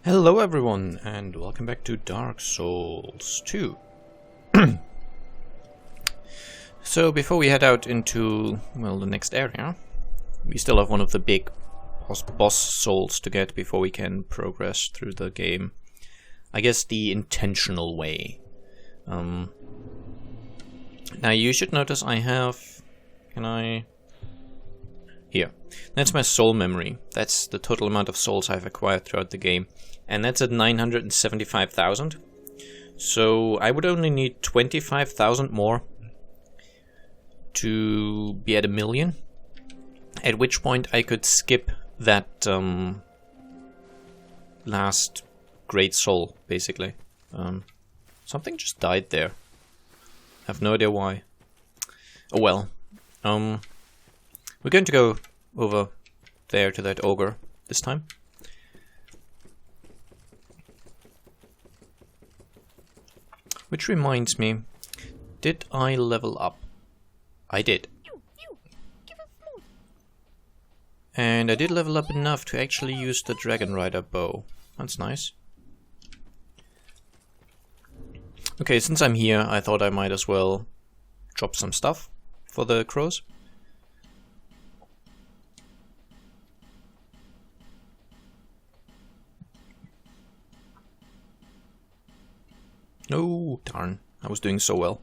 Hello everyone, and welcome back to Dark Souls 2. So before we head out into, well, the next area, we still have one of the big boss souls to get before we can progress through the game. I guess the intentional way. Now you should notice I have... Here. That's my soul memory. That's the total amount of souls I've acquired throughout the game. And that's at 975,000. So I would only need 25,000 more to be at 1,000,000. At which point I could skip that last great soul, basically. Something just died there. I have no idea why. Oh well. We're going to go over there to that ogre this time. Which reminds me, did I level up? I did. And I did level up enough to actually use the Dragon Rider bow. That's nice. Okay, since I'm here, I thought I might as well drop some stuff for the crows. Oh, darn. I was doing so well.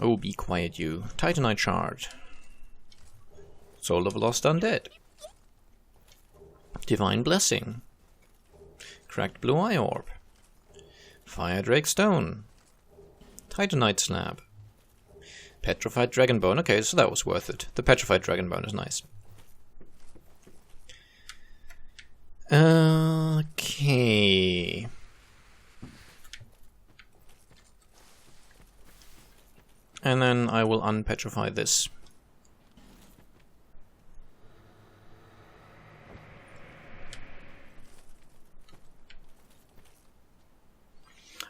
Oh, be quiet, you. Titanite shard. Soul of a lost undead. Divine blessing. Cracked blue eye orb. Fire drake stone. Titanite slab. Petrified dragon bone. Okay, so that was worth it. The petrified dragon bone is nice. Okay. And then I will unpetrify this.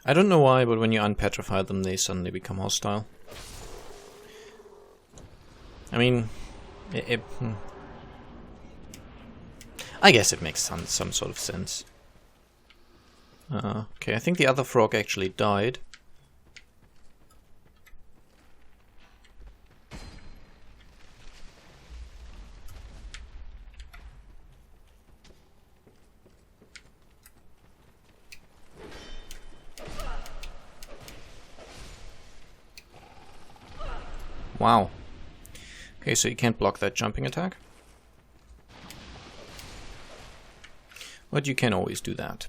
I don't know why, but when you unpetrify them, they suddenly become hostile. I mean, I guess it makes some sort of sense. Okay, I think the other frog actually died. Wow. Okay, so you can't block that jumping attack. But you can always do that.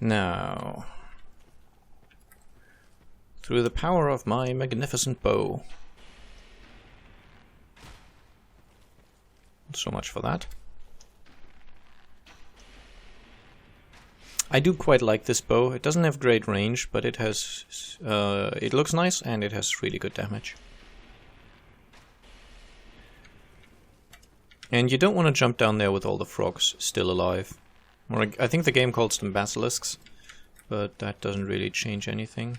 Now, through the power of my magnificent bow. So much for that. I do quite like this bow. It doesn't have great range, but it has. It looks nice and it has really good damage. And you don't want to jump down there with all the frogs still alive. Or I think the game calls them basilisks, but that doesn't really change anything.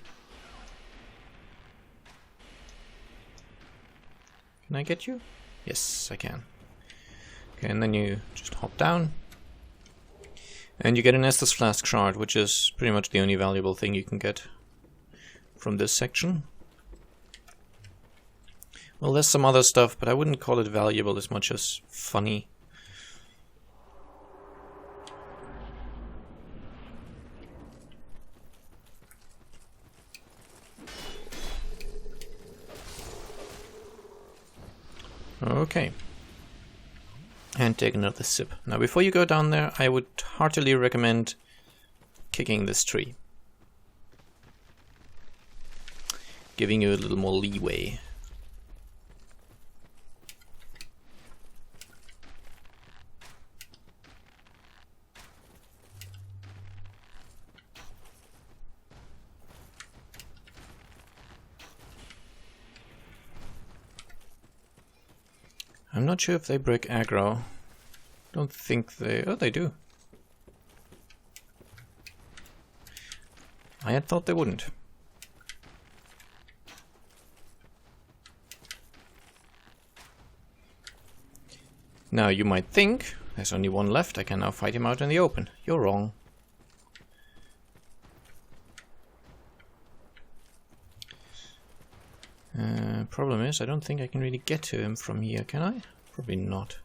Can I get you? Yes, I can. Okay, and then you just hop down. And you get an Estus Flask shard, which is pretty much the only valuable thing you can get from this section. Well, there's some other stuff, but I wouldn't call it valuable as much as funny. Okay. And take another sip. Now, before you go down there, I would heartily recommend kicking this tree. Giving you a little more leeway. I'm not sure if they break aggro. Don't think they... Oh, they do. I had thought they wouldn't. Now you might think, there's only one left, I can now fight him out in the open. You're wrong. Problem is, I don't think I can really get to him from here, can I? Probably not.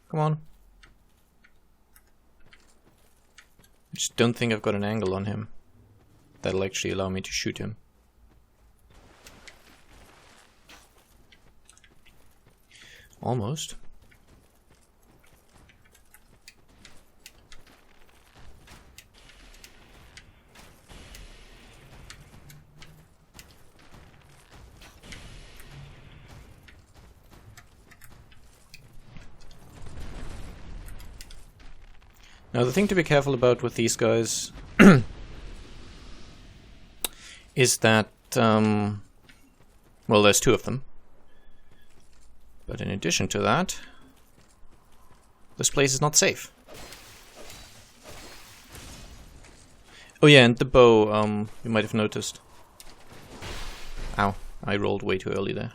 Come on. I just don't think I've got an angle on him that'll actually allow me to shoot him. Almost. Now the thing to be careful about with these guys is that, well, there's two of them. But in addition to that, this place is not safe. Oh yeah, and the bow, you might have noticed. Ow, I rolled way too early there.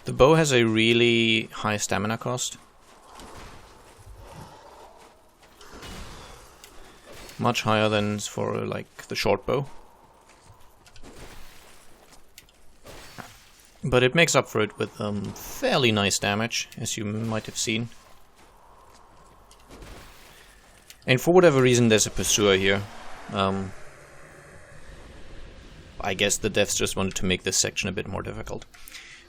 The bow has a really high stamina cost. Much higher than for like the short bow. But it makes up for it with fairly nice damage, as you might have seen. And for whatever reason there's a pursuer here. I guess the devs just wanted to make this section a bit more difficult.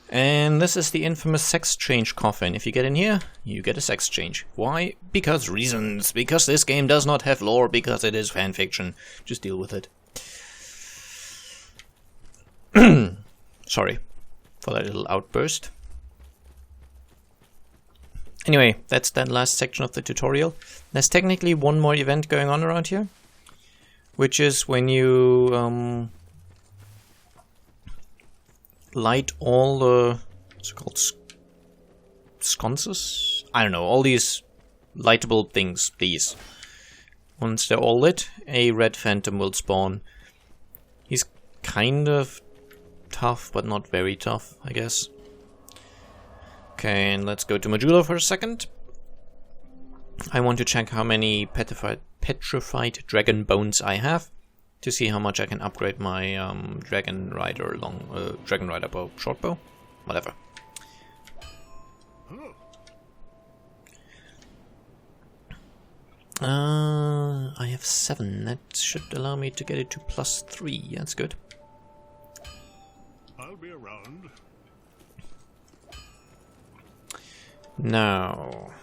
And this is the infamous sex change coffin. If you get in here, you get a sex change. Why? Because reasons. Because this game does not have lore, because it is fanfiction. Just deal with it. Sorry for that little outburst. Anyway, that's that last section of the tutorial. There's technically one more event going on around here, which is when you light all the, what's it called, sconces? I don't know, all these lightable things, these. Once they're all lit, a red phantom will spawn. He's kind of tough, but not very tough, I guess. Okay, and let's go to Majula for a second. I want to check how many petrified dragon bones I have, to see how much I can upgrade my dragon rider bow, short bow, whatever. I have 7. That should allow me to get it to +3. That's good. I'll be around. Now,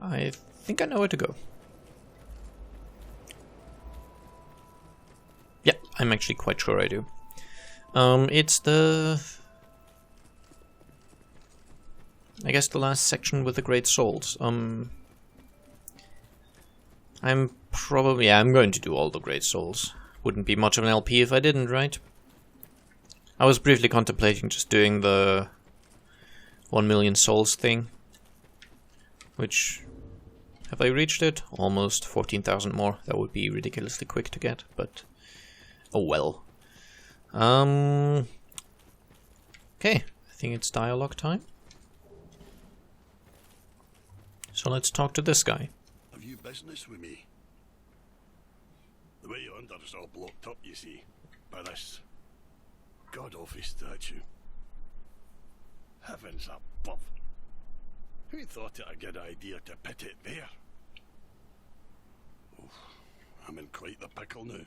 I think I know where to go. Yeah, I'm actually quite sure I do. It's the, I guess, the last section with the Great Souls. I'm going to do all the Great Souls. Wouldn't be much of an LP if I didn't, right? I was briefly contemplating just doing the 1 million souls thing, which, have I reached it? Almost 14,000 more. That would be ridiculously quick to get, but oh well. Okay, I think it's dialogue time. So let's talk to this guy. Have you business with me? The way yonder is all blocked up, you see, by this god-awful statue. Heavens above! Who thought it a good idea to put it there? Oh, I'm in quite the pickle now.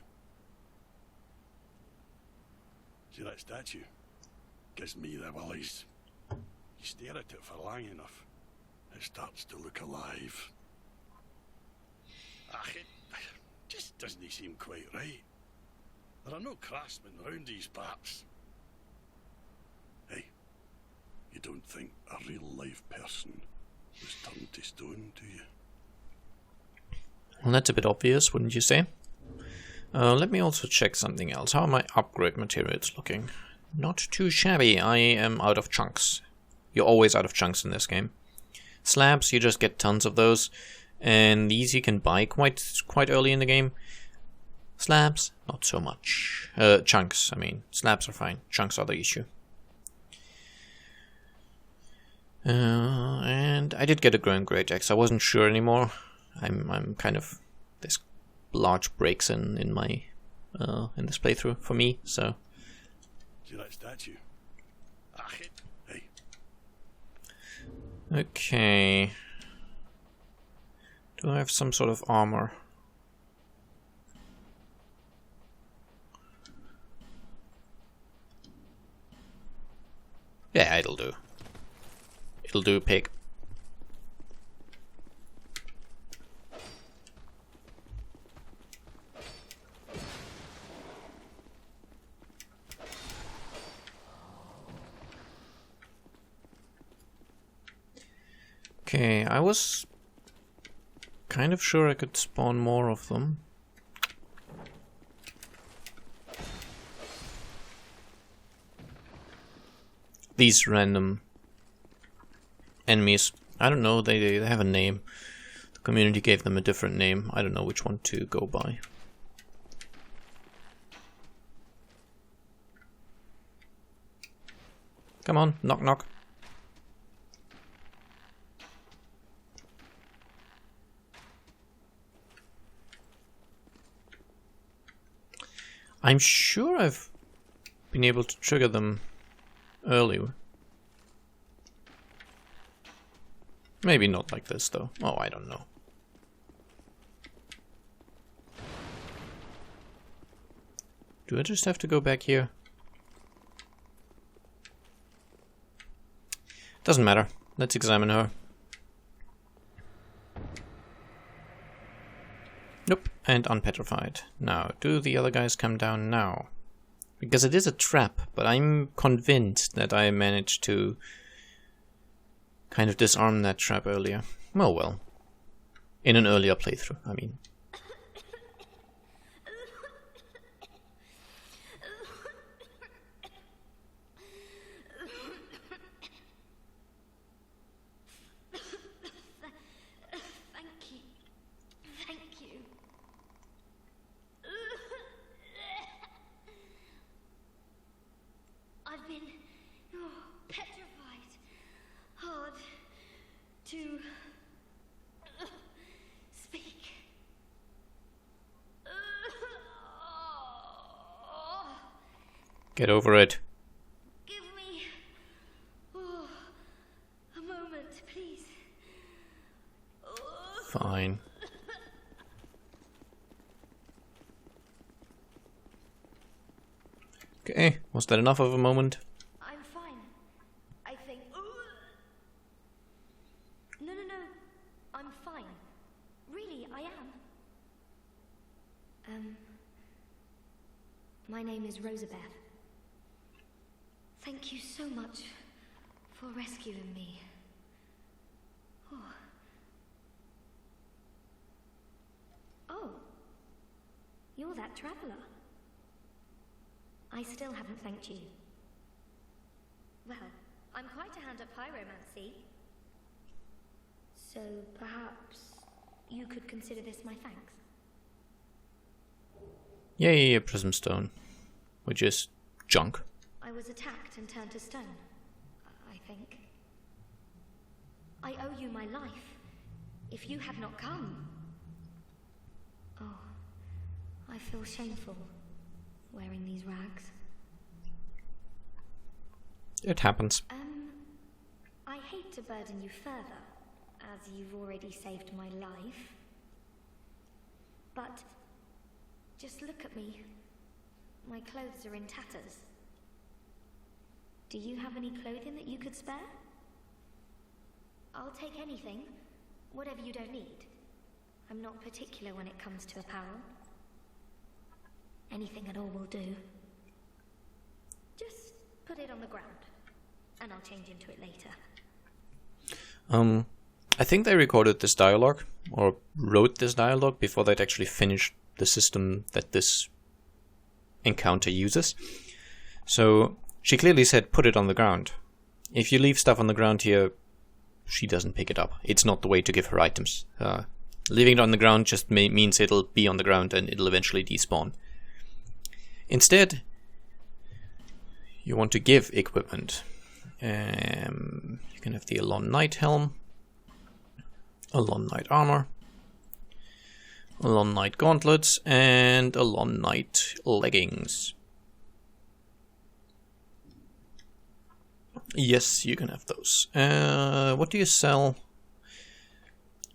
See that statue? Gives me the willies. You stare at it for long enough, it starts to look alive. It just doesn't seem quite right. There are no craftsmen round these parts. Hey, you don't think a real-life person was turned to stone, do you? Well, that's a bit obvious, wouldn't you say? Let me also check something else. How are my upgrade materials looking? Not too shabby. I am out of chunks. You're always out of chunks in this game. Slabs, you just get tons of those. And these you can buy quite early in the game. Slabs, not so much. Chunks, I mean. Slabs are fine. Chunks are the issue. And I did get a growing great axe. I wasn't sure anymore. I'm kind of, there's large breaks in my in this playthrough for me. So. See that statue? Hey. Okay. Do I have some sort of armor? Yeah, it'll do. It'll do, pig. Okay, I was kind of sure I could spawn more of them. These random enemies, I don't know, they have a name. The community gave them a different name. I don't know which one to go by. Come on, knock knock. I'm sure I've been able to trigger them earlier. Maybe not like this though. Oh, I don't know. Do I just have to go back here? Doesn't matter. Let's examine her. Nope, and unpetrified. Now, do the other guys come down now? Because it is a trap, but I'm convinced that I managed to kind of disarm that trap earlier. Well. In an earlier playthrough, I mean. I've been petrified, hard to speak. Get over it. Give me a moment, please. Fine. Okay, was that enough of a moment? I'm fine, I think. No, I'm fine. Really, I am. My name is Rosabeth. Thank you so much for rescuing me. Oh, you're that traveler. I still haven't thanked you. Well, I'm quite a hand at pyromancy. So perhaps you could consider this my thanks. Yay, a prism stone. Which is junk. I was attacked and turned to stone, I think. I owe you my life. If you had not come... Oh, I feel shameful wearing these rags. It happens. I hate to burden you further, as you've already saved my life. But just look at me. My clothes are in tatters. Do you have any clothing that you could spare? I'll take anything, whatever you don't need. I'm not particular when it comes to apparel. Anything at all will do. Just put it on the ground, and I'll change into it later. I think they recorded this dialogue, or wrote this dialogue, before they'd actually finished the system that this encounter uses. So She clearly said put it on the ground. If you leave stuff on the ground here, she doesn't pick it up. It's not the way to give her items. Leaving it on the ground just means it'll be on the ground and it'll eventually despawn. Instead, you want to give equipment. You can have the Alon Knight helm, Alon Knight armor, Alon Knight gauntlets, and Alon Knight leggings. Yes, you can have those. What do you sell?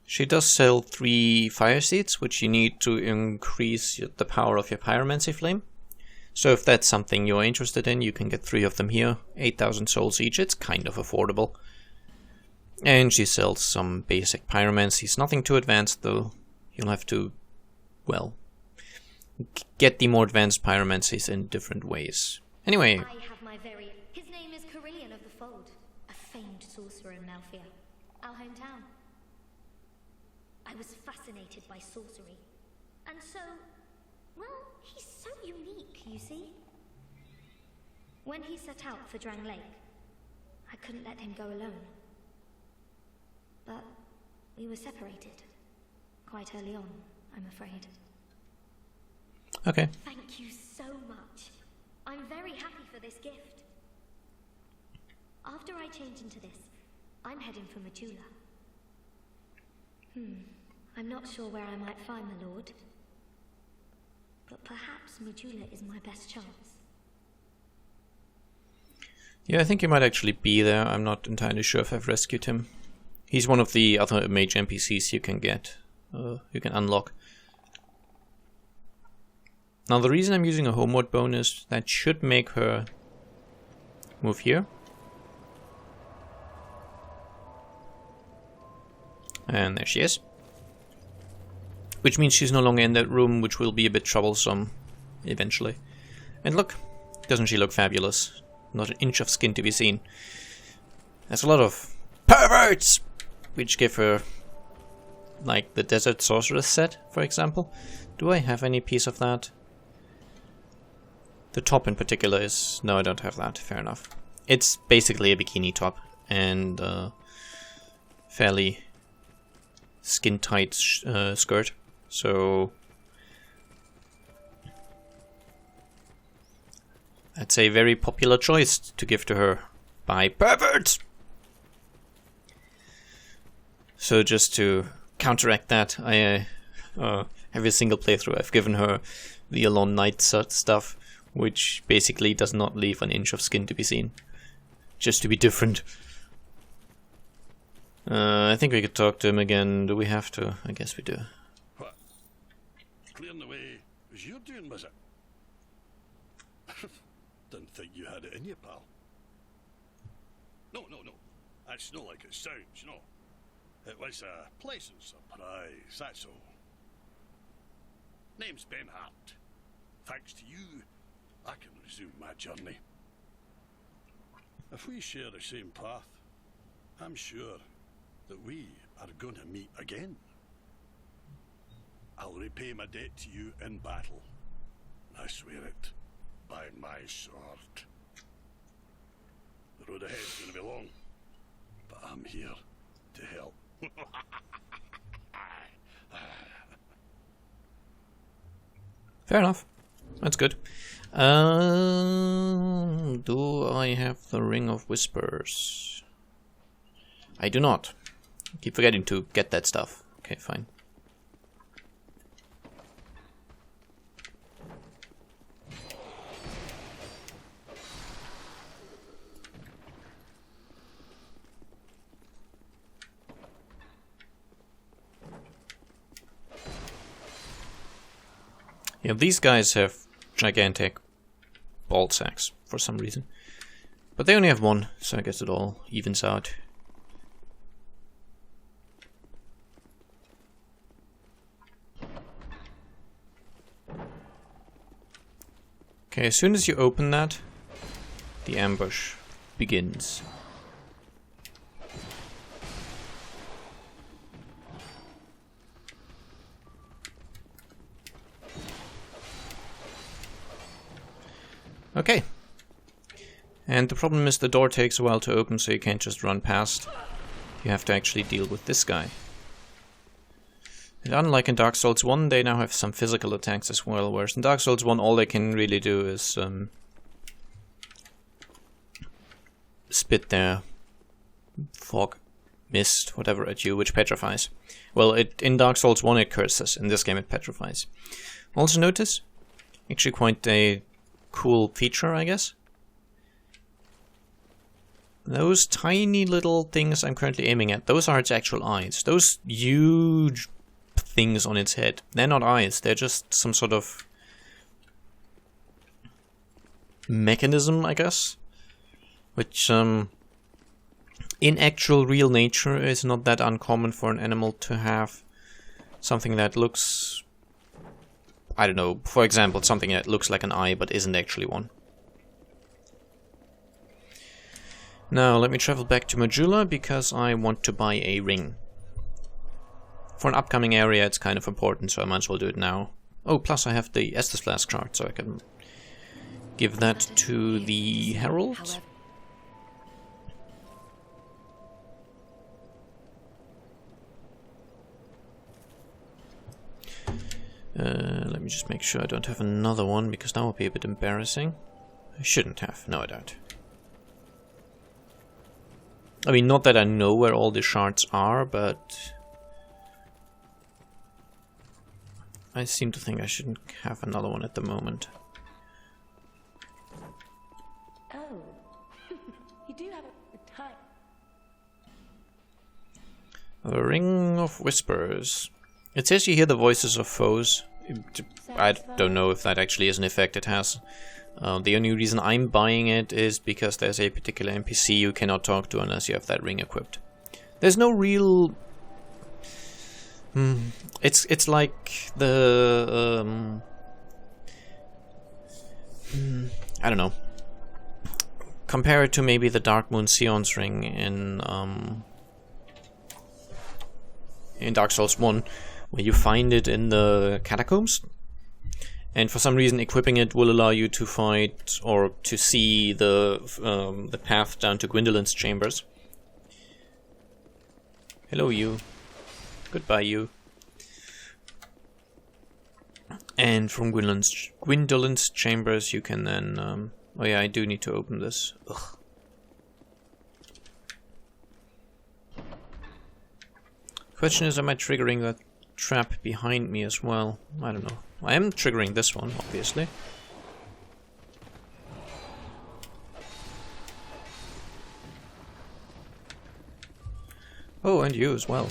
She does sell 3 fire seeds, which you need to increase the power of your pyromancy flame. So if that's something you're interested in, you can get 3 of them here. 8,000 souls each. It's kind of affordable. And she sells some basic pyromancies. Nothing too advanced though. You'll have to, well, get the more advanced pyromancies in different ways. Anyway. I have my very... His name is Carillion of the Fold, a famed sorcerer in Malfia, our hometown. I was fascinated by sorcery, and so, well, he's so unique, you see. When he set out for Drang Lake, I couldn't let him go alone. But we were separated, quite early on, I'm afraid. Okay. Thank you so much. I'm very happy for this gift. After I change into this, I'm heading for Majula. I'm not sure where I might find the Lord. But perhaps Majula is my best chance. Yeah, I think he might actually be there. I'm not entirely sure if I've rescued him. He's one of the other mage NPCs you can get. You can unlock. Now the reason I'm using a homeward bonus, that should make her move here. And there she is. Which means she's no longer in that room, which will be a bit troublesome eventually. And look, doesn't she look fabulous? Not an inch of skin to be seen. There's a lot of perverts, which give her, like, the Desert Sorceress set, for example. Do I have any piece of that? The top in particular is... No, I don't have that. Fair enough. It's basically a bikini top and fairly skin-tight skirt. So that's a very popular choice to give to her by perverts. So just to counteract that, I every single playthrough I've given her the Alon Knight stuff, which basically does not leave an inch of skin to be seen, just to be different. I think we could talk to him again. Do we have to? I guess we do. What? Clearing the way was you doing, was it? Didn't think you had it in you, pal. No. That's not like it sounds, no. It was a pleasant surprise, that's all. Name's Benhart. Thanks to you, I can resume my journey. If we share the same path, I'm sure that we are going to meet again. I'll repay my debt to you in battle. I swear it, by my sword. The road ahead's going to be long, but I'm here to help. Fair enough. That's good. Do I have the Ring of Whispers? I do not. I keep forgetting to get that stuff. Okay, fine. Yeah, these guys have gigantic ball sacks for some reason. But they only have one, so I guess it all evens out. Okay, as soon as you open that, the ambush begins. Okay. And the problem is the door takes a while to open, so you can't just run past. You have to actually deal with this guy. And unlike in Dark Souls 1, they now have some physical attacks as well, whereas in Dark Souls 1 all they can really do is spit their fog, mist, whatever at you, which petrifies. Well, in Dark Souls 1 it curses, in this game it petrifies. Also notice, actually quite a cool feature, I guess. Those tiny little things I'm currently aiming at, those are its actual eyes. Those huge things on its head, they're not eyes, they're just some sort of mechanism, I guess. Which, in actual real nature, is not that uncommon for an animal to have something that looks, I don't know, for example, something that looks like an eye but isn't actually one. Now, let me travel back to Majula because I want to buy a ring. For an upcoming area, it's kind of important, so I might as well do it now. Oh, plus I have the Estus Flask card, so I can give that to the Herald. Let me just make sure I don't have another one, because that would be a bit embarrassing. I shouldn't have. No, I don't. I mean, not that I know where all the shards are, but I seem to think I shouldn't have another one at the moment. Oh, you do have a time. A Ring of Whispers. It says you hear the voices of foes. I don't know if that actually is an effect it has. The only reason I'm buying it is because there's a particular NPC you cannot talk to unless you have that ring equipped. There's no real... It's like the... I don't know. Compare it to maybe the Dark Moon Sion's ring in Dark Souls 1, where you find it in the catacombs. And for some reason, equipping it will allow you to fight or to see the path down to Gwendolyn's chambers. Hello, you. Goodbye, you. And from Gwendolyn's chambers, you can then. Oh yeah, I do need to open this. Ugh. Question is, am I triggering that trap behind me as well? I don't know. I am triggering this one, obviously. Oh, and you as well.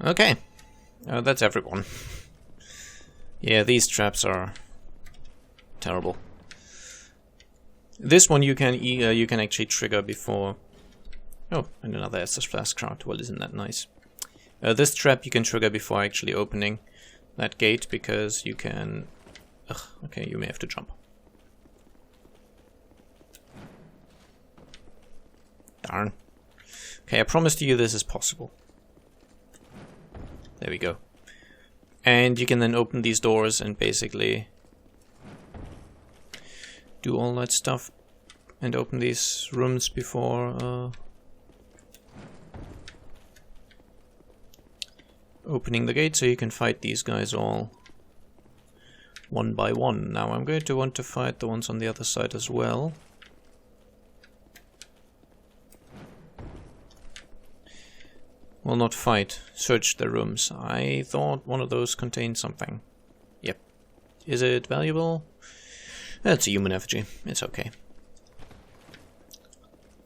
Okay. That's everyone. Yeah, these traps are terrible. This one you can actually trigger before. Oh, and another Estus Flask card. Well, isn't that nice? This trap you can trigger before actually opening that gate, because you can... Ugh, okay, you may have to jump. Darn. Okay, I promised you this is possible. There we go. And you can then open these doors and basically do all that stuff and open these rooms before opening the gate, so you can fight these guys all one by one. Now I'm going to want to fight the ones on the other side as well. Well, not fight, search the rooms. I thought one of those contained something. Yep. Is it valuable? That's a human effigy. It's okay.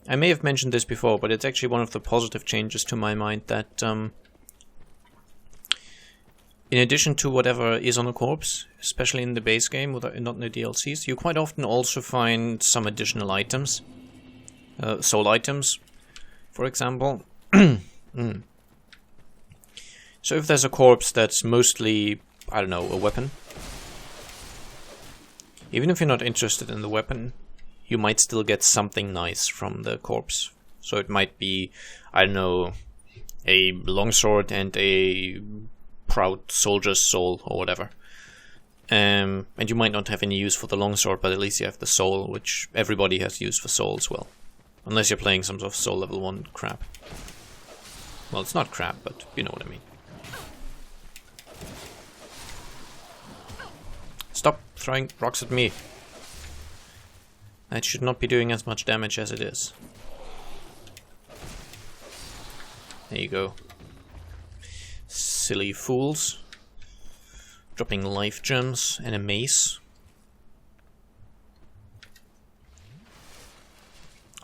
I may have mentioned this before, but it's actually one of the positive changes to my mind that in addition to whatever is on a corpse, especially in the base game, not in the DLCs, you quite often also find some additional items. Soul items, for example. So if there's a corpse that's mostly, I don't know, a weapon, even if you're not interested in the weapon, you might still get something nice from the corpse. So it might be, I don't know, a longsword and a proud soldier's soul or whatever. And you might not have any use for the longsword, but at least you have the soul, which everybody has use for soul as well. Unless you're playing some sort of soul level 1 crap. Well, it's not crap, but you know what I mean. Stop throwing rocks at me. That should not be doing as much damage as it is. There you go. Silly fools. Dropping life gems and a mace.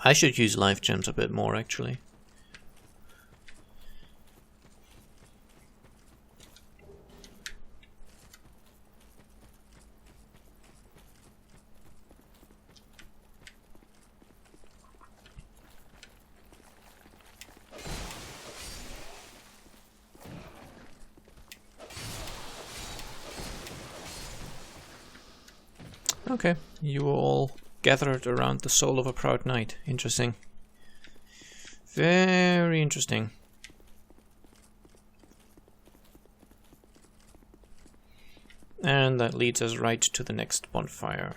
I should use life gems a bit more, actually. Okay, you all gathered around the soul of a proud knight. Interesting. Very interesting. And that leads us right to the next bonfire.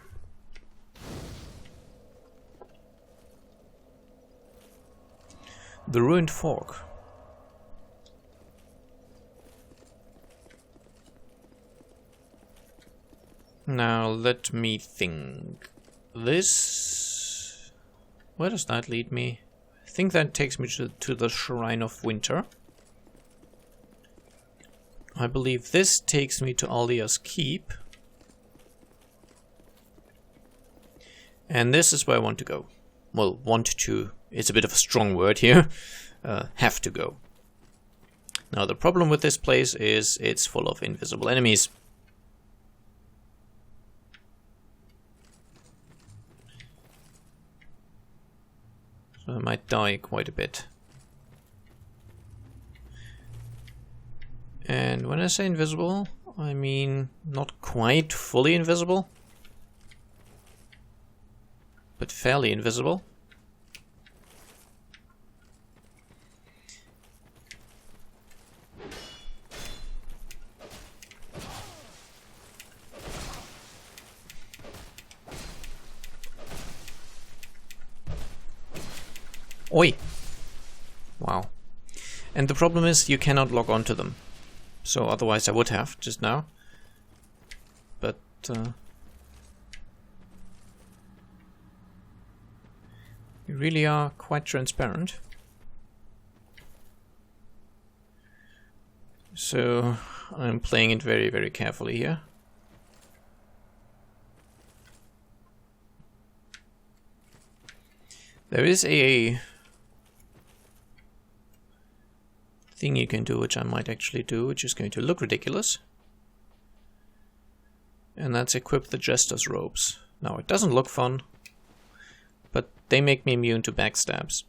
The Ruined Fork. Now let me think. This... Where does that lead me? I think that takes me to the Shrine of Winter. I believe this takes me to Aldia's Keep. And this is where I want to go. Well, want to. It's a bit of a strong word here. Have to go. Now the problem with this place is it's full of invisible enemies. So I might die quite a bit. And when I say invisible, I mean not quite fully invisible, but fairly invisible. Oi! Wow. And the problem is you cannot log on to them. So otherwise I would have just now. But you really are quite transparent. So I'm playing it very, very carefully here. There is a thing you can do, which I might actually do, which is going to look ridiculous. And that's equip the Jester's robes. Now, it doesn't look fun, but they make me immune to backstabs.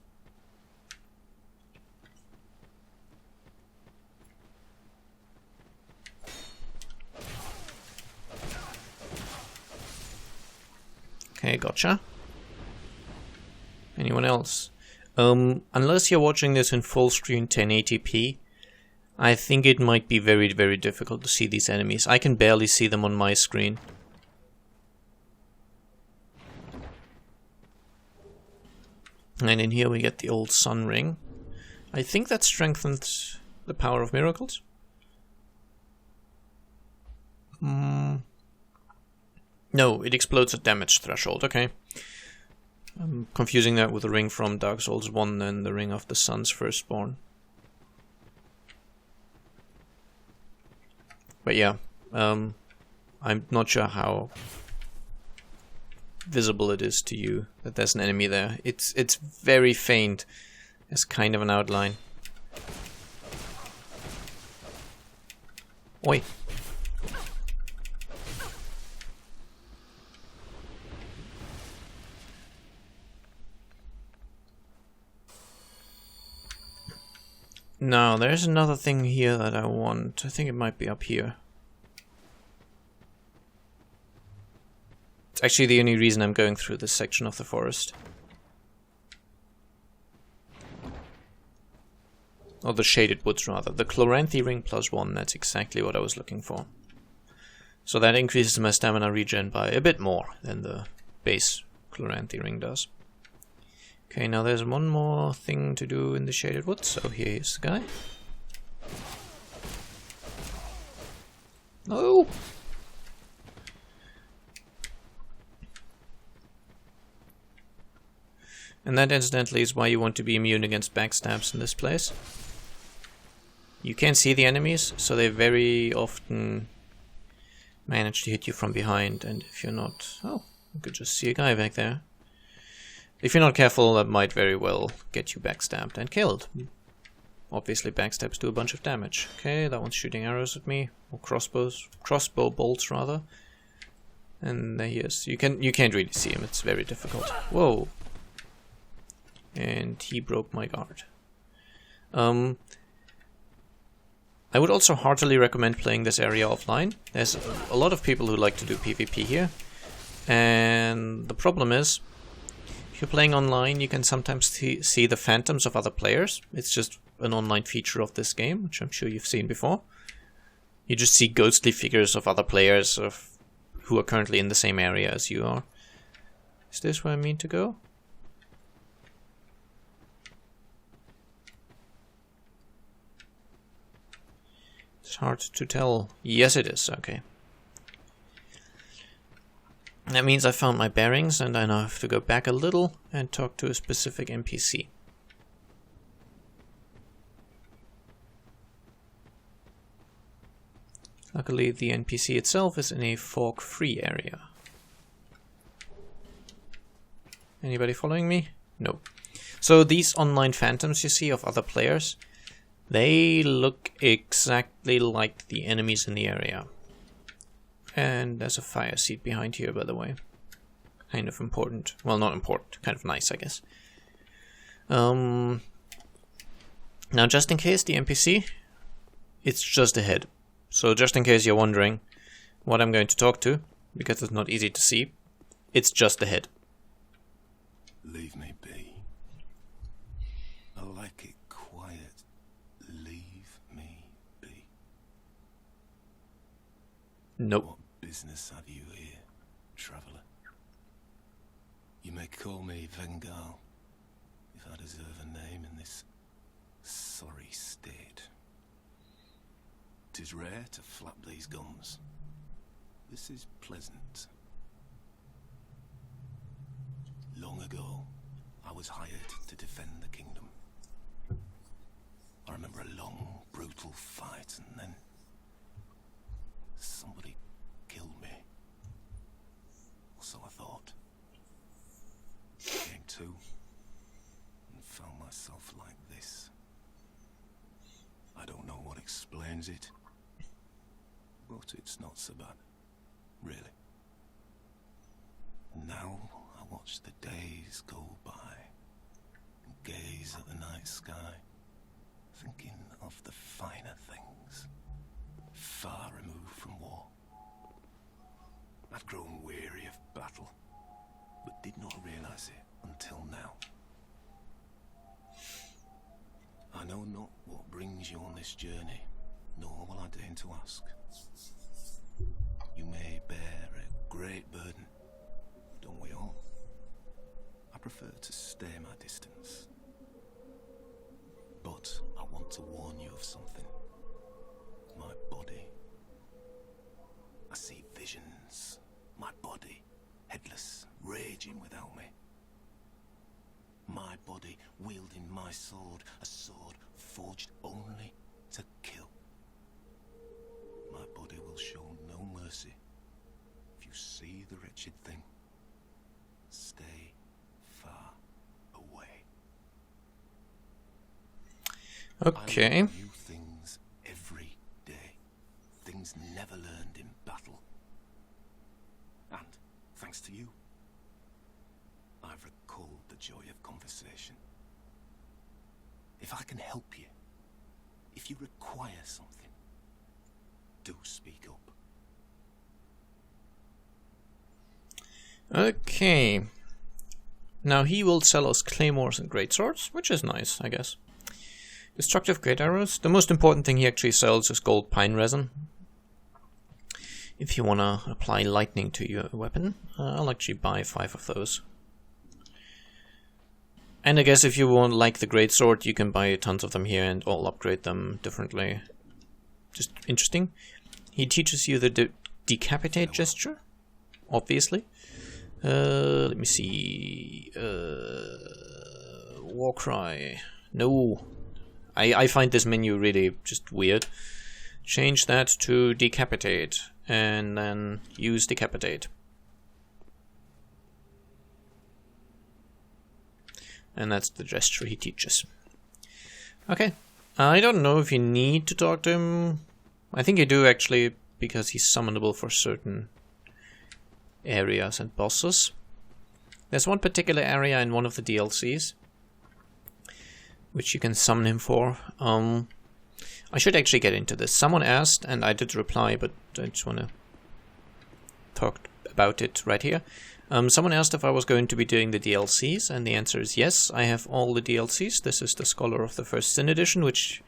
Okay, gotcha. Anyone else? Unless you're watching this in full screen 1080p, I think it might be very, very difficult to see these enemies. I can barely see them on my screen. And in here we get the old sun ring. I think that strengthens the power of miracles. No, it explodes at damage threshold, okay. I'm confusing that with the ring from Dark Souls 1 and the ring of the Sun's Firstborn. But yeah, I'm not sure how visible it is to you that there's an enemy there. It's very faint as kind of an outline. Oi! Now, there's another thing here that I want. I think it might be up here. It's actually the only reason I'm going through this section of the forest. Or the Shaded Woods, rather. The Chloranthy Ring +1, that's exactly what I was looking for. So that increases my stamina regen by a bit more than the base Chloranthy Ring does. Okay, now there's one more thing to do in the Shaded Woods, so here's the guy. No! And that incidentally is why you want to be immune against backstabs in this place. You can't see the enemies, so they very often manage to hit you from behind, and if you're not... Oh, you could just see a guy back there. If you're not careful, that might very well get you backstabbed and killed. Obviously backstabs do a bunch of damage. Okay, that one's shooting arrows at me, or crossbow bolts rather. And there he is. You can't really see him, it's very difficult. Whoa. And he broke my guard. I would also heartily recommend playing this area offline. There's a lot of people who like to do PvP here. And the problem is, if you're playing online, you can sometimes see the phantoms of other players. It's just an online feature of this game, which I'm sure you've seen before. You just see ghostly figures of other players who are currently in the same area as you are. Is this where I mean to go? It's hard to tell. Yes, it is. Okay. That means I found my bearings, and I now have to go back a little and talk to a specific NPC. Luckily, the NPC itself is in a fog-free area. Anybody following me? No. So these online phantoms you see of other players, they look exactly like the enemies in the area. And there's a fire seat behind here, by the way. Kind of important. Well, not important. Kind of nice, I guess. Now, just in case, the NPC, it's just ahead. So just in case you're wondering what I'm going to talk to, because it's not easy to see, it's just ahead. Leave me be. I like it quiet. Leave me be. Nope. What business have you here, traveller? You may call me Vengal, if I deserve a name in this sorry state. 'Tis rare to flap these gums. This is pleasant. Long ago, I was hired to defend the kingdom. I remember a long, brutal fight, and then somebody killed me. Or so I thought. Came to and found myself like this. I don't know what explains it, but it's not so bad, really. Now I watch the days go by and gaze at the night sky, thinking of the finer things, far removed from war. I'd grown weary of battle, but did not realize it until now. I know not what brings you on this journey, nor will I deign to ask. You may bear a great burden, don't we all? I prefer to stay my distance. But I want to warn you of something. My body. I see visions. My body, headless, raging without me. My body wielding my sword, a sword forged only to kill. My body will show no mercy. If you see the wretched thing, stay far away. Okay. I learn new things every day. Things never learned in battle. And thanks to you, I've recalled the joy of conversation. If I can help you, if you require something, do speak up. Okay. Now he will sell us claymores and greatswords, which is nice, I guess. Destructive great arrows. The most important thing he actually sells is gold pine resin. If you want to apply lightning to your weapon, I'll actually buy 5 of those. And I guess if you want like the greatsword, you can buy tons of them here and all upgrade them differently. Just interesting. He teaches you the decapitate gesture, obviously. Let me see. Warcry. No. I find this menu really just weird. Change that to decapitate and then use decapitate. And that's the gesture he teaches. Okay. I don't know if you need to talk to him. I think you do actually, because he's summonable for certain areas and bosses. There's one particular area in one of the DLCs which you can summon him for. I should actually get into this. Someone asked, and I did reply, but I just want to talk about it right here. Someone asked if I was going to be doing the DLCs, and the answer is yes. I have all the DLCs. This is the Scholar of the First Sin edition, which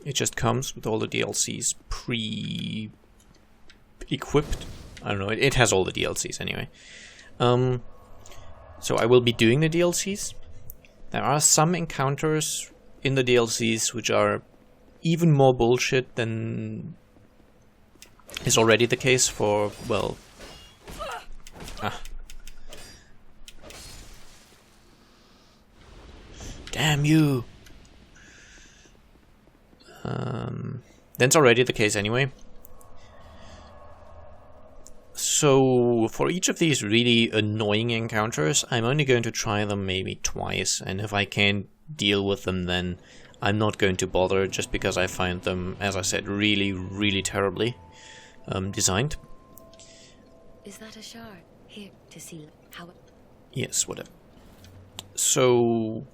it just comes with all the DLCs pre-equipped. I don't know, it has all the DLCs anyway. So I will be doing the DLCs. There are some encounters in the DLCs which are even more bullshit than is already the case for, well... Damn you! That's already the case anyway. So, for each of these really annoying encounters, I'm only going to try them maybe twice, and if I can't deal with them, then I'm not going to bother, just because I find them, as I said, really, really terribly designed. Is that a shard? Here, to see how it... Yes, whatever. So,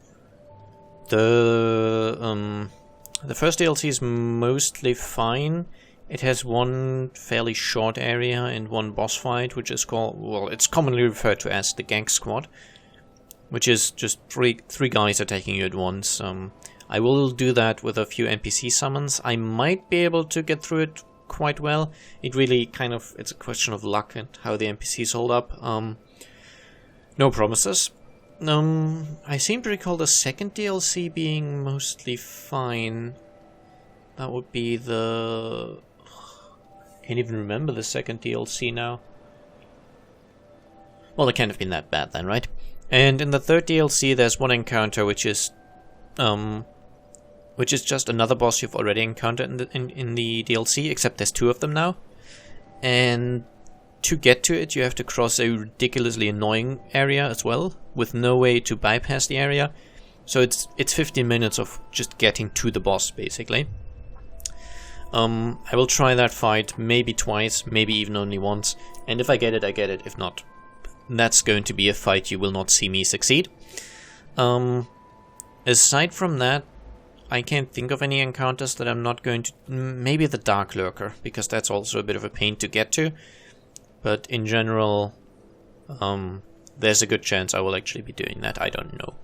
the first DLC is mostly fine. It has one fairly short area and one boss fight, which is called, well, it's commonly referred to as the Gang Squad, which is just three guys attacking you at once. I will do that with a few NPC summons. I might be able to get through it quite well. It really kind of, it's a question of luck and how the NPCs hold up. No promises. I seem to recall the second DLC being mostly fine. That would be the... Can't even remember the second DLC now. Well, it can't have been that bad then, right? And in the third DLC, there's one encounter which is just another boss you've already encountered in the DLC, except there's 2 of them now. And to get to it, you have to cross a ridiculously annoying area as well, with no way to bypass the area. So it's 15 minutes of just getting to the boss, basically. I will try that fight maybe twice, maybe even only once, and if I get it, I get it. If not, that's going to be a fight you will not see me succeed. Aside from that, I can't think of any encounters that I'm not going to... Maybe the Dark Lurker, because that's also a bit of a pain to get to. But in general, there's a good chance I will actually be doing that. I don't know.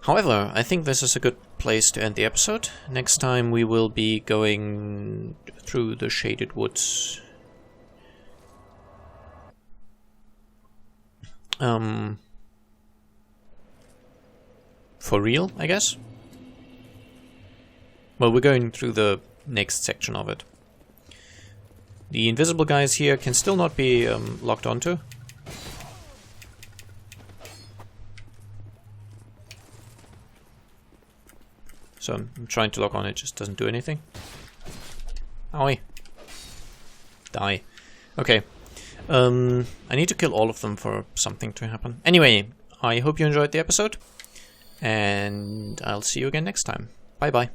However, I think this is a good place to end the episode. Next time we will be going through the Shaded Woods. For real, I guess? Well, we're going through the next section of it. The invisible guys here can still not be locked onto. So I'm trying to lock on, it just doesn't do anything. Owie. Die. Okay. I need to kill all of them for something to happen. Anyway, I hope you enjoyed the episode, and I'll see you again next time. Bye bye.